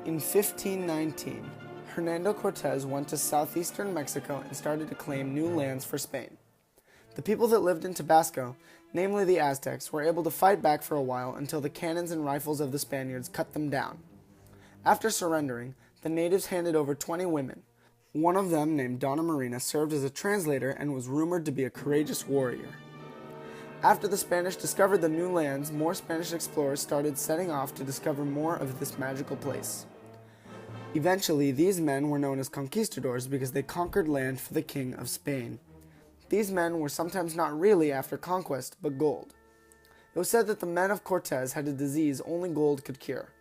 In 1519, Hernando Cortez went to southeastern Mexico and started to claim new lands for Spain. The people that lived in Tabasco, namely the Aztecs, were able to fight back for a while until the cannons and rifles of the Spaniards cut them down. After surrendering, the natives handed over 20 women. One of them, named Donna Marina, served as a translator and was rumored to be a courageous warrior. After the Spanish discovered the new lands, more Spanish explorers started setting off to discover more of this magical place. Eventually, these men were known as conquistadors because they conquered land for the King of Spain. These men were sometimes not really after conquest, but gold. It was said that the men of Cortez had a disease only gold could cure.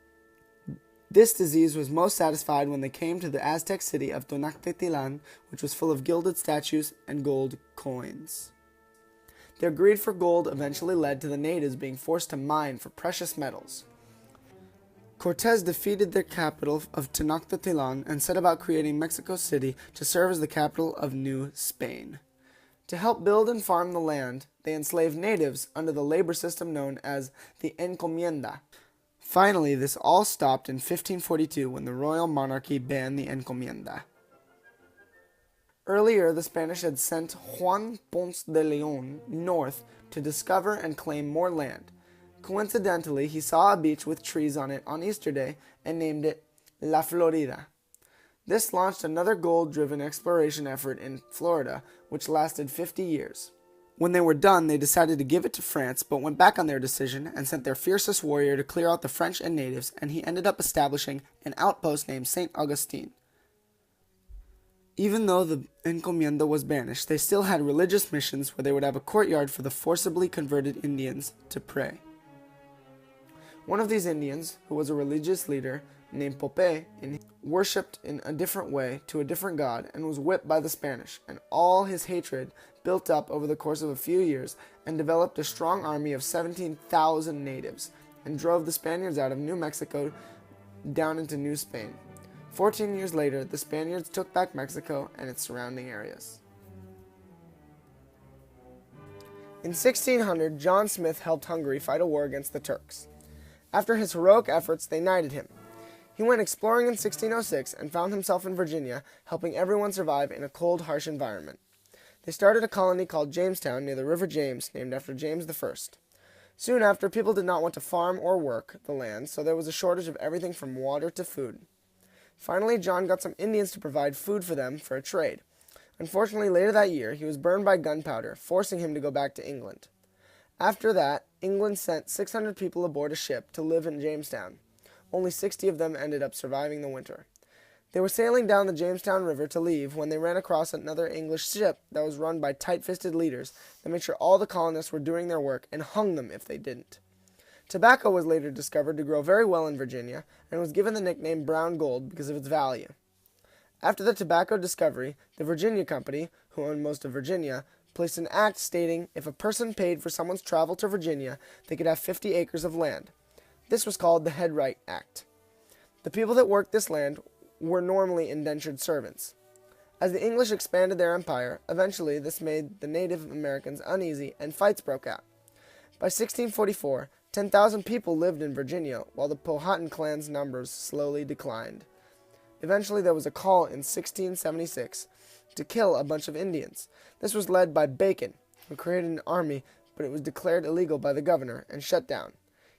This disease was most satisfied when they came to the Aztec city of Tenochtitlan, which was full of gilded statues and gold coins. Their greed for gold eventually led to the natives being forced to mine for precious metals. Cortez defeated their capital of Tenochtitlan and set about creating Mexico City to serve as the capital of New Spain. To help build and farm the land, they enslaved natives under the labor system known as the encomienda. Finally, this all stopped in 1542 when the royal monarchy banned the encomienda. Earlier, the Spanish had sent Juan Ponce de Leon north to discover and claim more land. Coincidentally, he saw a beach with trees on it on Easter Day and named it La Florida. This launched another gold-driven exploration effort in Florida, which lasted 50 years. When they were done, they decided to give it to France, but went back on their decision and sent their fiercest warrior to clear out the French and natives, and he ended up establishing an outpost named St. Augustine. Even though the encomienda was banished, they still had religious missions where they would have a courtyard for the forcibly converted Indians to pray. One of these Indians, who was a religious leader named Pope, worshipped in a different way to a different god and was whipped by the Spanish, and all his hatred built up over the course of a few years and developed a strong army of 17,000 natives and drove the Spaniards out of New Mexico down into New Spain. 14 years later, the Spaniards took back Mexico and its surrounding areas. In 1600, John Smith helped Hungary fight a war against the Turks. After his heroic efforts, they knighted him. He went exploring in 1606 and found himself in Virginia, helping everyone survive in a cold, harsh environment. They started a colony called Jamestown near the River James, named after James I. Soon after, people did not want to farm or work the land, so there was a shortage of everything from water to food. Finally, John got some Indians to provide food for them for a trade. Unfortunately, later that year, he was burned by gunpowder, forcing him to go back to England. After that, England sent 600 people aboard a ship to live in Jamestown. Only 60 of them ended up surviving the winter. They were sailing down the Jamestown River to leave when they ran across another English ship that was run by tight-fisted leaders that made sure all the colonists were doing their work and hung them if they didn't. Tobacco was later discovered to grow very well in Virginia and was given the nickname brown gold because of its value. After the tobacco discovery, the Virginia Company, who owned most of Virginia, placed an act stating if a person paid for someone's travel to Virginia, they could have 50 acres of land. This was called the Headright Act. The people that worked this land were normally indentured servants. As the English expanded their empire, eventually this made the Native Americans uneasy and fights broke out. By 1644, 10,000 people lived in Virginia, while the Powhatan clan's numbers slowly declined. Eventually there was a call in 1676 to kill a bunch of Indians. This was led by Bacon, who created an army, but it was declared illegal by the governor and shut down.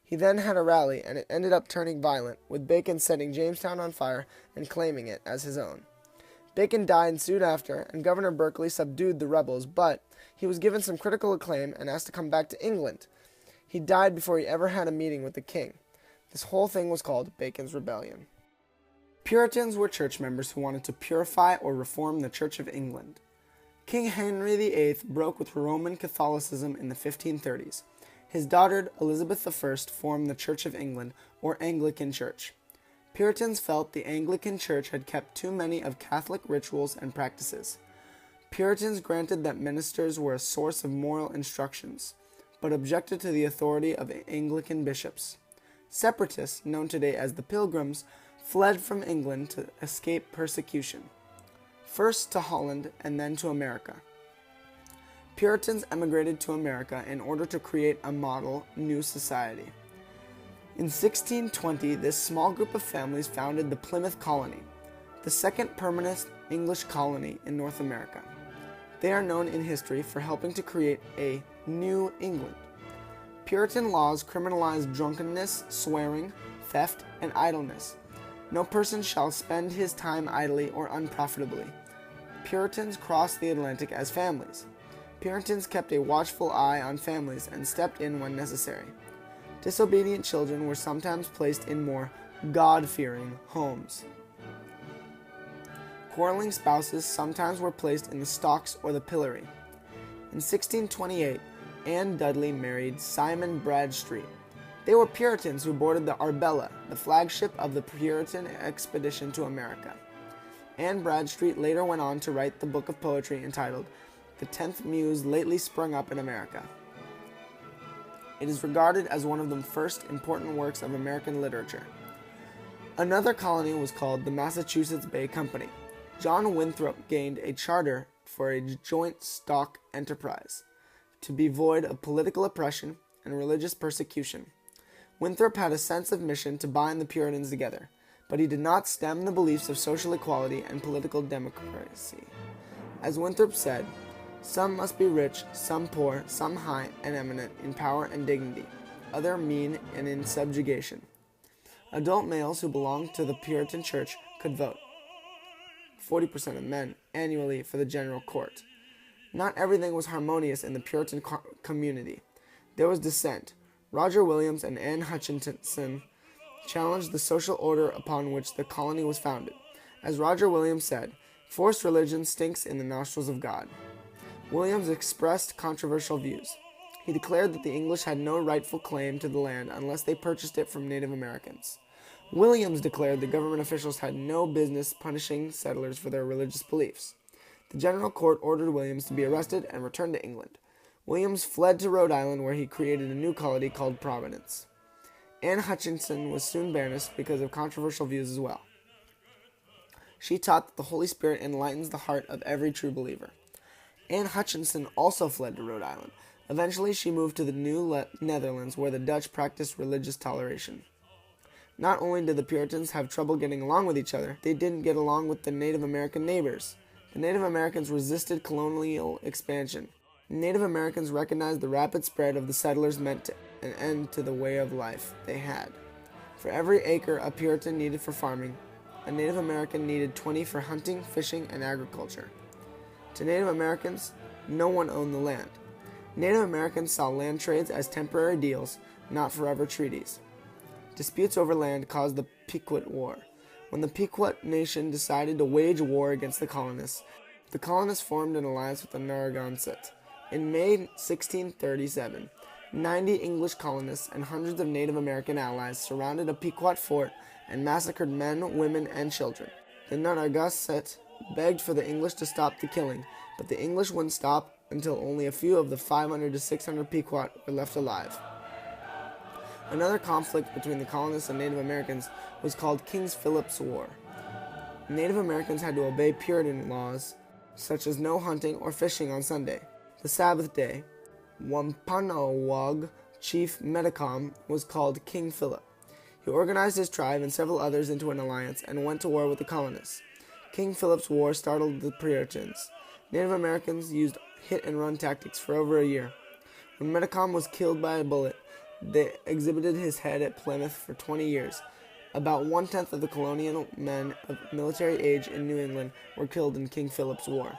He then had a rally, and it ended up turning violent, with Bacon setting Jamestown on fire and claiming it as his own. Bacon died soon after, and Governor Berkeley subdued the rebels, but he was given some critical acclaim and asked to come back to England. He died before he ever had a meeting with the king. This whole thing was called Bacon's Rebellion. Puritans were church members who wanted to purify or reform the Church of England. King Henry VIII broke with Roman Catholicism in the 1530s. His daughter Elizabeth I formed the Church of England, or Anglican Church. Puritans felt the Anglican Church had kept too many of Catholic rituals and practices. Puritans granted that ministers were a source of moral instructions, but objected to the authority of Anglican bishops. Separatists, known today as the Pilgrims, fled from England to escape persecution, first to Holland and then to America. Puritans emigrated to America in order to create a model new society. In 1620, this small group of families founded the Plymouth Colony, the second permanent English colony in North America. They are known in history for helping to create a New England. Puritan laws criminalized drunkenness, swearing, theft, and idleness. No person shall spend his time idly or unprofitably. Puritans crossed the Atlantic as families. Puritans kept a watchful eye on families and stepped in when necessary. Disobedient children were sometimes placed in more God-fearing homes. Quarreling spouses sometimes were placed in the stocks or the pillory. In 1628, Anne Dudley married Simon Bradstreet. They were Puritans who boarded the Arbella, the flagship of the Puritan expedition to America. Anne Bradstreet later went on to write the book of poetry entitled "The 10th Muse Lately Sprung Up in America." It is regarded as one of the first important works of American literature. Another colony was called the Massachusetts Bay Company. John Winthrop gained a charter for a joint stock enterprise to be void of political oppression and religious persecution. Winthrop had a sense of mission to bind the Puritans together, but he did not stem the beliefs of social equality and political democracy. As Winthrop said, "Some must be rich, some poor, some high and eminent in power and dignity, other mean and in subjugation." Adult males who belonged to the Puritan Church could vote, 40% of men, annually for the general court. Not everything was harmonious in the Puritan community. There was dissent. Roger Williams and Anne Hutchinson challenged the social order upon which the colony was founded. As Roger Williams said, "Forced religion stinks in the nostrils of God." Williams expressed controversial views. He declared that the English had no rightful claim to the land unless they purchased it from Native Americans. Williams declared that government officials had no business punishing settlers for their religious beliefs. The General Court ordered Williams to be arrested and returned to England. Williams fled to Rhode Island, where he created a new colony called Providence. Anne Hutchinson was soon banished because of controversial views as well. She taught that the Holy Spirit enlightens the heart of every true believer. Anne Hutchinson also fled to Rhode Island. Eventually, she moved to the New Netherlands, where the Dutch practiced religious toleration. Not only did the Puritans have trouble getting along with each other, they didn't get along with the Native American neighbors. The Native Americans resisted colonial expansion. Native Americans recognized the rapid spread of the settlers meant an end to the way of life they had. For every acre a Puritan needed for farming, a Native American needed 20 for hunting, fishing, and agriculture. To Native Americans, no one owned the land. Native Americans saw land trades as temporary deals, not forever treaties. Disputes over land caused the Pequot War. When the Pequot nation decided to wage war against the colonists formed an alliance with the Narragansett. In May 1637, 90 English colonists and hundreds of Native American allies surrounded a Pequot fort and massacred men, women, and children. The Narragansett begged for the English to stop the killing, but the English wouldn't stop until only a few of the 500 to 600 Pequot were left alive. Another conflict between the colonists and Native Americans was called King Philip's War. Native Americans had to obey Puritan laws, such as no hunting or fishing on Sunday. The Sabbath day, Wampanoag chief Metacom was called King Philip. He organized his tribe and several others into an alliance and went to war with the colonists. King Philip's War startled the Puritans. Native Americans used hit-and-run tactics for over a year. When Metacom was killed by a bullet, they exhibited his head at Plymouth for 20 years. About 1/10 of the colonial men of military age in New England were killed in King Philip's War.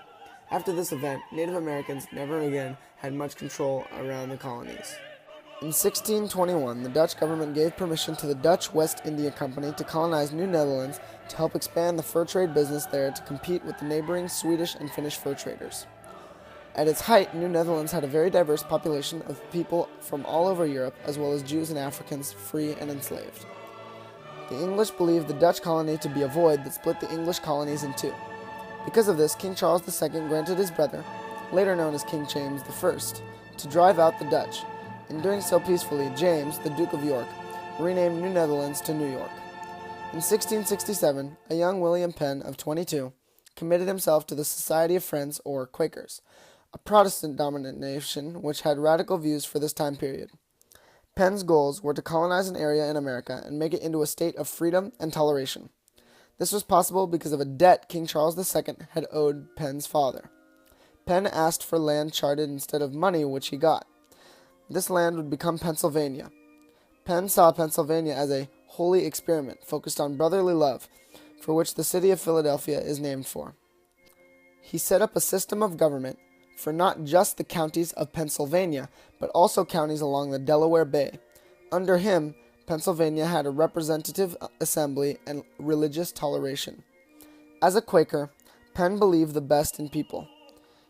After this event, Native Americans never again had much control around the colonies. In 1621, the Dutch government gave permission to the Dutch West India Company to colonize New Netherlands to help expand the fur trade business there to compete with the neighboring Swedish and Finnish fur traders. At its height, New Netherlands had a very diverse population of people from all over Europe, as well as Jews and Africans, free and enslaved. The English believed the Dutch colony to be a void that split the English colonies in two. Because of this, King Charles II granted his brother, later known as King James I, to drive out the Dutch. In doing so peacefully, James, the Duke of York, renamed New Netherlands to New York. In 1667, a young William Penn of 22 committed himself to the Society of Friends, or Quakers, a Protestant denomination which had radical views for this time period. Penn's goals were to colonize an area in America and make it into a state of freedom and toleration. This was possible because of a debt King Charles II had owed Penn's father. Penn asked for land charted instead of money, which he got. This land would become Pennsylvania. Penn saw Pennsylvania as a holy experiment focused on brotherly love, for which the city of Philadelphia is named for. He set up a system of government for not just the counties of Pennsylvania, but also counties along the Delaware Bay. Under him, Pennsylvania had a representative assembly and religious toleration. As a Quaker, Penn believed the best in people.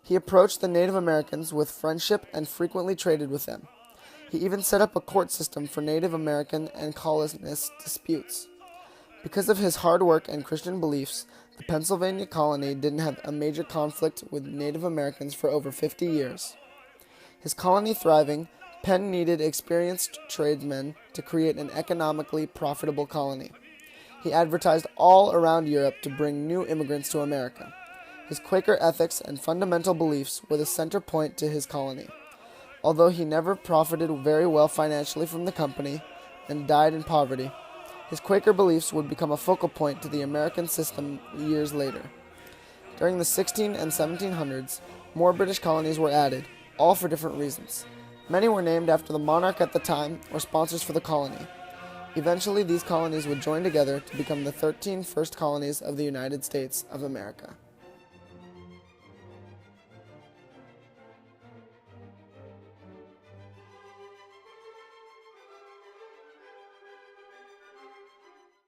He approached the Native Americans with friendship and frequently traded with them. He even set up a court system for Native American and colonist disputes. Because of his hard work and Christian beliefs, the Pennsylvania colony didn't have a major conflict with Native Americans for over 50 years. His colony thriving, Penn needed experienced tradesmen to create an economically profitable colony. He advertised all around Europe to bring new immigrants to America. His Quaker ethics and fundamental beliefs were the center point to his colony. Although he never profited very well financially from the company and died in poverty, his Quaker beliefs would become a focal point to the American system years later. During the 1600s and 1700s, more British colonies were added, all for different reasons. Many were named after the monarch at the time or sponsors for the colony. Eventually, these colonies would join together to become the 13 first colonies of the United States of America.